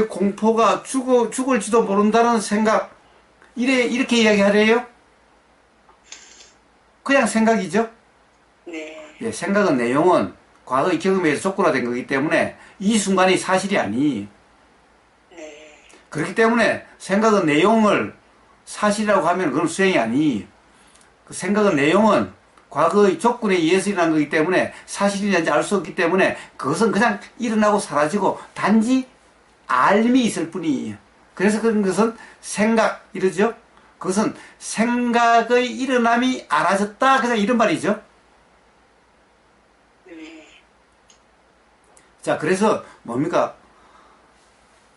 공포가 죽을지도 모른다는 생각 이렇게 이야기하래요? 그냥 생각이죠. 네. 예, 생각은 내용은 과거의 경험에 의해서 조건화된 거기 때문에 이 순간이 사실이 아니. 네. 그렇기 때문에 생각은 내용을 사실이라고 하면 그건 수행이 아니. 그 생각은 내용은 과거의 조건에 의해서 일어난 거기 때문에 사실이냐는지 알 수 없기 때문에 그것은 그냥 일어나고 사라지고 단지 알미 있을 뿐이에요. 그래서 그런 것은 생각 이러죠. 그것은 생각의 일어남이 알아졌다 그냥 이런 말이죠. 네. 자, 그래서 뭡니까?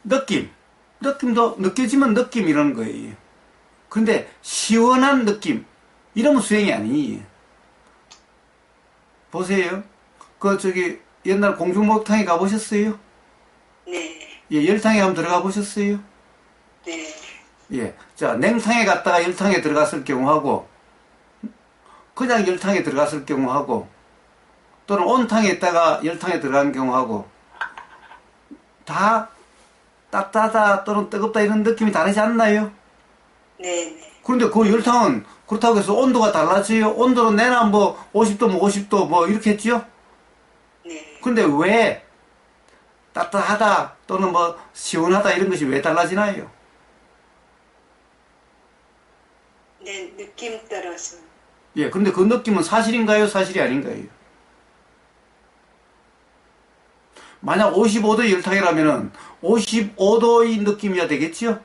느낌도 느껴지면 느낌이라는 거예요. 근데 시원한 느낌 이러면 수행이 아니에요. 보세요. 옛날 공중목욕탕에 가보셨어요? 네. 예, 열탕에 한번 들어가 보셨어요? 네. 예. 자, 냉탕에 갔다가 열탕에 들어갔을 경우하고, 그냥 열탕에 들어갔을 경우하고, 또는 온탕에 있다가 열탕에 들어간 경우하고, 다 따뜻하다 또는 뜨겁다 이런 느낌이 다르지 않나요? 네. 네. 그런데 그 열탕은 그렇다고 해서 온도가 달라져요. 온도는 내나 50도 50도 이렇게 했죠? 네. 근데 왜 따뜻하다 또는 시원하다 이런 것이 왜 달라지나요? 네. 느낌 따라서. 예, 근데 그 느낌은 사실인가요? 사실이 아닌가요? 만약 55도 열탕이라면은 55도의 느낌이야 되겠죠?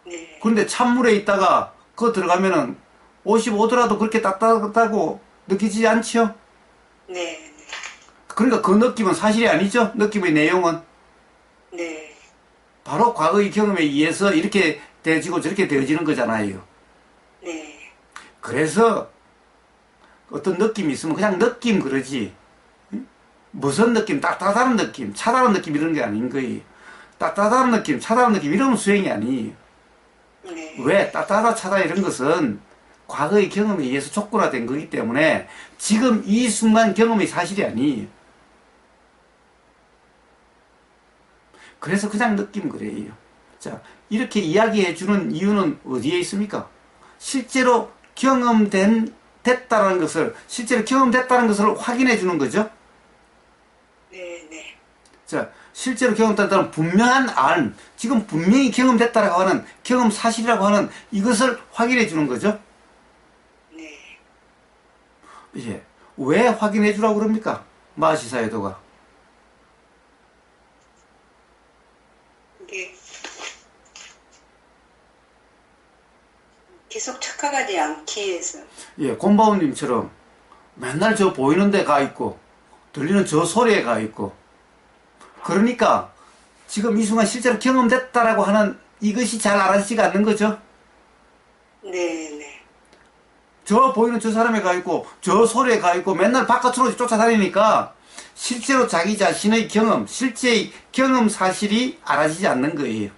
네. 그런데 찬물에 있다가 그거 들어가면은 55도라도 그렇게 따뜻하다고 느끼지 않죠? 네. 네. 그러니까 그 느낌은 사실이 아니죠? 느낌의 내용은. 네. 바로 과거의 경험에 의해서 이렇게 되어지고 저렇게 되어지는 거잖아요. 네. 그래서 어떤 느낌이 있으면 그냥 느낌 그러지. 응? 무슨 느낌, 따뜻하다는 느낌, 차다는 느낌 이런 게 아닌 거예요. 따뜻하다는 느낌, 차다는 느낌 이러면 수행이 아니에요. 네. 왜? 따뜻하다, 차다 이런 것은 과거의 경험에 의해서 조건화된 거기 때문에 지금 이 순간 경험이 사실이 아니에요. 그래서 그냥 느낌 그래요. 자, 이렇게 이야기해 주는 이유는 어디에 있습니까? 실제로 됐다는 것을 확인해 주는 거죠. 네. 네. 자, 실제로 경험됐다는 분명한 지금 분명히 경험됐다라고 하는, 경험 사실이라고 하는 이것을 확인해 주는 거죠. 네. 예. 왜 확인해 주라고 그럽니까? 마하시사에도가. 이게 계속 착각하지 않기 위해서. 예, 곰바오님처럼 맨날 저 보이는 데 가 있고, 들리는 저 소리에 가 있고, 그러니까 지금 이 순간 실제로 경험됐다라고 하는 이것이 잘 알아지지가 않는 거죠. 네. 네. 저 보이는 저 사람에 가 있고, 저 소리에 가 있고, 맨날 바깥으로 쫓아다니니까 실제로 자기 자신의 실제의 경험 사실이 알아지지 않는 거예요.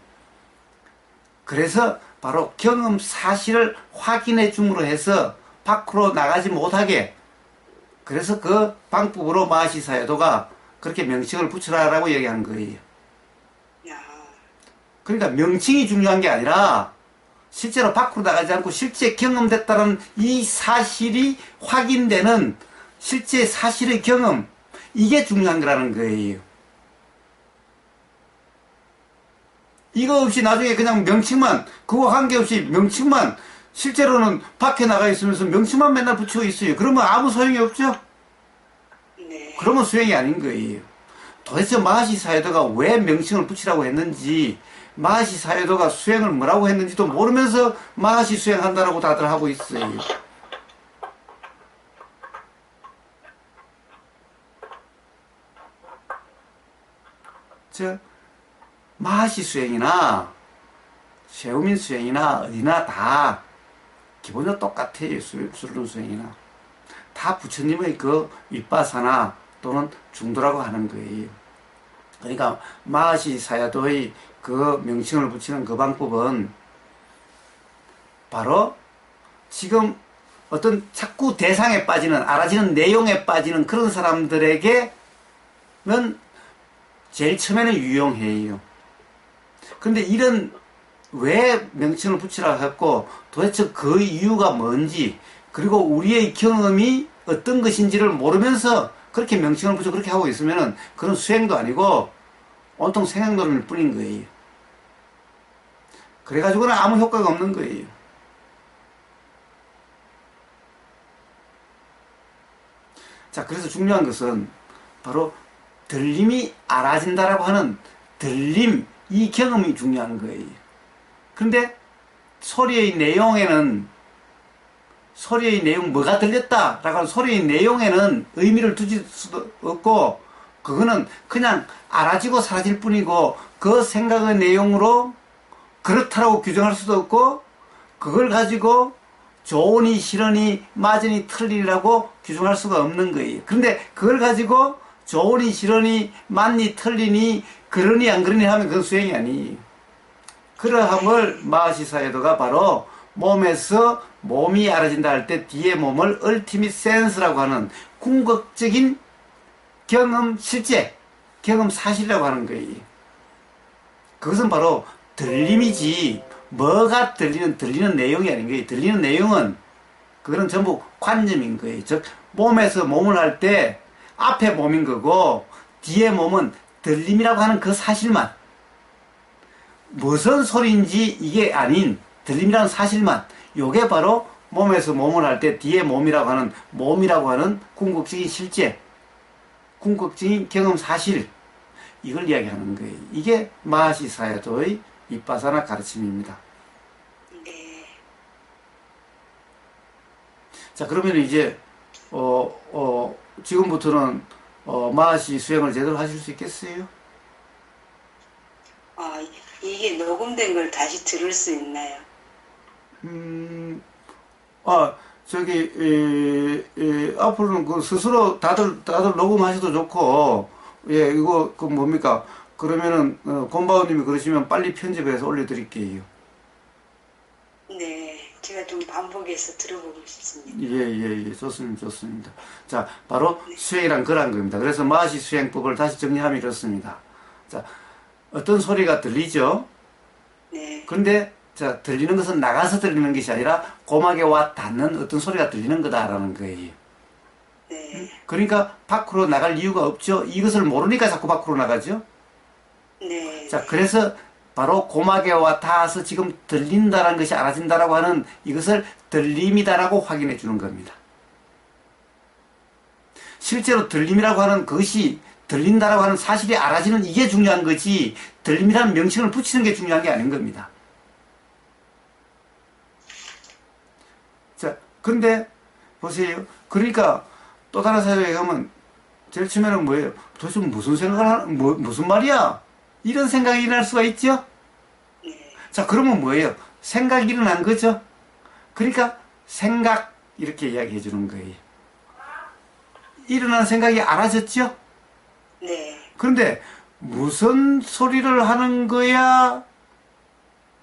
그래서 바로 경험 사실을 확인해 줌으로 해서 밖으로 나가지 못하게, 그래서 그 방법으로 마하시사에도가 그렇게 명칭을 붙여라라고 얘기한 거예요. 야. 그러니까 명칭이 중요한 게 아니라 실제로 밖으로 나가지 않고 실제 경험됐다는 이 사실이 확인되는 실제 사실의 경험, 이게 중요한 거라는 거예요. 이거 없이 나중에 그냥 명칭만, 그거 관계없이 명칭만, 실제로는 밖에 나가 있으면서 명칭만 맨날 붙이고 있어요. 그러면 아무 소용이 없죠? 네. 그러면 수행이 아닌 거예요. 도대체 마하시 사이도가 왜 명칭을 붙이라고 했는지 마하시 사유도가 수행을 뭐라고 했는지도 모르면서 마하시 수행한다라고 다들 하고 있어요. 마하시 수행이나 쉐우민 수행이나 어디나 다 기본적으로 똑같아요. 술론 수행이나 다 부처님의 그 윗바사나 또는 중도라고 하는 거예요. 그러니까 마하시 사야도의 그 명칭을 붙이는 그 방법은 바로 지금 어떤 자꾸 대상에 빠지는, 알아지는 내용에 빠지는 그런 사람들에게는 제일 처음에는 유용해요. 그런데 이런 왜 명칭을 붙이라고 했고 도대체 그 이유가 뭔지, 그리고 우리의 경험이 어떤 것인지를 모르면서 그렇게 명칭을 붙여 그렇게 하고 있으면은 그런 수행도 아니고 온통 생각노름일 뿐인 거예요. 그래가지고는 아무 효과가 없는 거예요. 자, 그래서 중요한 것은 바로 들림이 알아진다라고 하는 들림, 이 경험이 중요한 거예요. 그런데 소리의 내용에는, 소리의 내용, 뭐가 들렸다라고 하는 소리의 내용에는 의미를 두질 수도 없고, 그거는 그냥 알아지고 사라질 뿐이고, 그 생각의 내용으로 그렇다라고 규정할 수도 없고, 그걸 가지고 좋으니 싫으니 맞으니 틀리라고 규정할 수가 없는 거예요. 그런데 그걸 가지고 좋으니 싫으니 맞니 틀리니 그러니 안 그러니 하면 그건 수행이 아니에요. 그러함을 마하시 사유도가 바로 몸에서 몸이 알아진다 할 때 뒤에 몸을 ultimate sense라고 하는 궁극적인 경험 실제, 경험 사실이라고 하는 거예요. 그것은 바로 들림이지 뭐가 들리는 내용이 아닌 거예요. 들리는 내용은 그거는 전부 관념인 거예요. 즉 몸에서 몸을 할 때 앞에 몸인 거고 뒤에 몸은 들림이라고 하는 그 사실만, 무슨 소리인지 이게 아닌 들림이라는 사실만, 요게 바로 몸에서 몸을 할 때 뒤에 몸이라고 하는 궁극적인 실제, 궁극적인 경험 사실, 이걸 이야기하는 거예요. 이게 마하시 사야도의 윗바사나 가르침입니다. 네. 자, 그러면 이제 지금부터는 마하시 수행을 제대로 하실 수 있겠어요? 이게 녹음된 걸 다시 들을 수 있나요? 앞으로는 그 스스로 다들 녹음하셔도 좋고, 예, 이거, 그 뭡니까? 그러면은, 곰바오님이 그러시면 빨리 편집해서 올려드릴게요. 네. 제가 좀 반복해서 들어보고 싶습니다. 예, 좋습니다. 자, 바로 수행이란 그런 겁니다. 그래서 마하시 수행법을 다시 정리하면 이렇습니다. 자, 어떤 소리가 들리죠? 네. 그런데, 자, 들리는 것은 나가서 들리는 것이 아니라 고막에 와 닿는 어떤 소리가 들리는 거다라는 거예요. 네. 그러니까 밖으로 나갈 이유가 없죠. 이것을 모르니까 자꾸 밖으로 나가죠. 네. 자, 그래서 바로 고막에 와 닿아서 지금 들린다는 것이 알아진다라고 하는 이것을 들림이다라고 확인해 주는 겁니다. 실제로 들림이라고 하는 것이 들린다라고 하는 사실이 알아지는 이게 중요한 거지, 들림이라는 명칭을 붙이는 게 중요한 게 아닌 겁니다. 자, 근데 보세요. 그러니까 또 다른 사회에 가면 제일 처음에는 뭐예요? 도대체 무슨 생각을 하는, 무슨 말이야? 이런 생각이 일어날 수가 있죠? 네. 자, 그러면 뭐예요? 생각이 일어난 거죠? 그러니까 생각, 이렇게 이야기해 주는 거예요. 일어난 생각이 알아졌죠? 네. 그런데 무슨 소리를 하는 거야?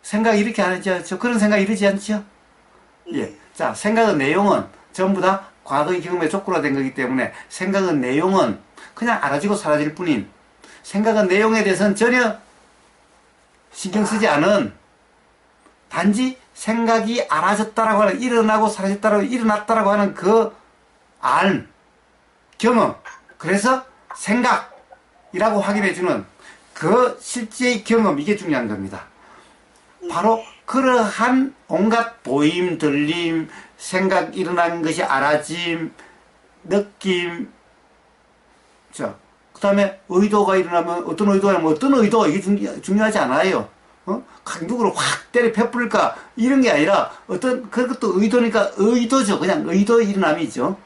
생각이 이렇게 안 하지 않죠? 그런 생각이 이러지 않죠? 예. 자, 생각의 내용은 전부 다 과거의 경험에 족구화된 거기 때문에 생각의 내용은 그냥 알아지고 사라질 뿐인, 생각의 내용에 대해서는 전혀 신경 쓰지 않은, 단지 생각이 알아졌다라고 하는, 일어나고 사라졌다라고, 일어났다라고 하는 그 알, 경험, 그래서 생각이라고 확인해주는 그 실제의 경험, 이게 중요한 겁니다. 바로 그러한 온갖 보임, 들림, 생각 일어나는 것이 알아짐, 느낌, 자, 그 다음에 의도가 일어나면 어떤 의도냐면 어떤 의도, 이게 중요하지 않아요. 누구를 확 때려 패뿌릴까 이런 게 아니라 어떤 그것도 의도니까 의도죠. 그냥 의도의 일어남이죠.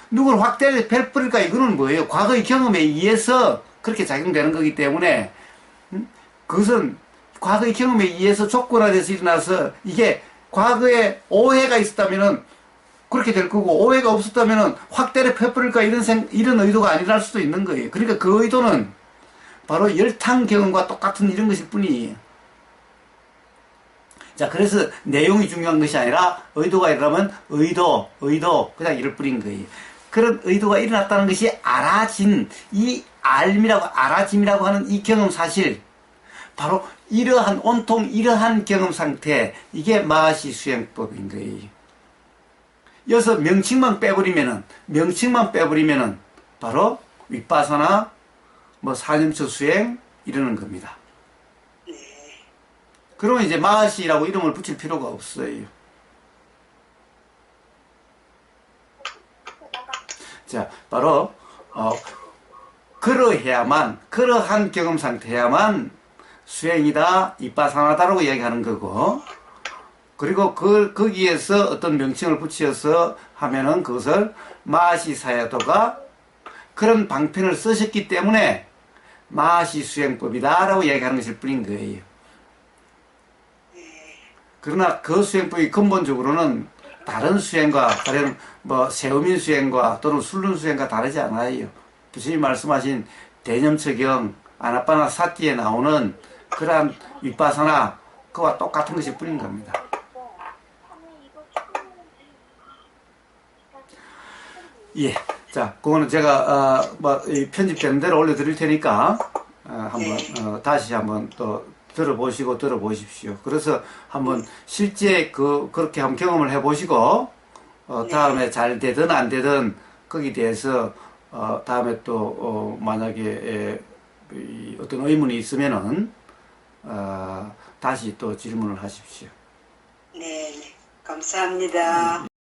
누구를 확 때려 패뿌릴까 이거는 뭐예요? 과거의 경험에 의해서 그렇게 작용되는 거기 때문에 그것은 과거의 경험에 의해서 조건화돼서 일어나서 이게 과거에 오해가 있었다면은 그렇게 될 거고 오해가 없었다면은 확 때려 패뿌릴까 이런 의도가 아니랄 수도 있는 거예요. 그러니까 그 의도는 바로 열탕 경험과 똑같은 이런 것일 뿐이에요. 자, 그래서 내용이 중요한 것이 아니라 의도가 일어나면 의도 그냥 이럴 뿐인 거예요. 그런 의도가 일어났다는 것이 알아진 이 알아짐이라고 하는 이 경험 사실, 바로 이러한 온통 이러한 경험 상태, 이게 마하시 수행법인 거예요. 여기서 명칭만 빼버리면은 바로 윗바사나 사념처 수행 이러는 겁니다. 그러면 이제 마하시라고 이름을 붙일 필요가 없어요. 자, 바로 그러한 경험 상태야만 수행이다, 윗바사나다라고 이야기하는 거고, 그리고 거기에서 어떤 명칭을 붙여서 하면은 그것을 마하시 사야도가 그런 방편을 쓰셨기 때문에 마하시 수행법이다라고 이야기하는 것일 뿐인 거예요. 그러나 그 수행법이 근본적으로는 다른 수행과, 다른 세우민 수행과 또는 술륜 수행과 다르지 않아요. 부처님이 말씀하신 대념처경, 아나빠나 사티에 나오는 그러한 윗바사나 그와 똑같은 것일 뿐인 겁니다. 예. 자, 그거는 제가, 편집되는 대로 올려드릴 테니까, 다시 한번 또 들어보십시오. 그래서 한번 실제 그렇게 한번 경험을 해보시고, 다음에 잘 되든 안 되든, 거기에 대해서, 다음에 또, 만약에, 어떤 의문이 있으면은, 다시 또 질문을 하십시오. 네, 감사합니다.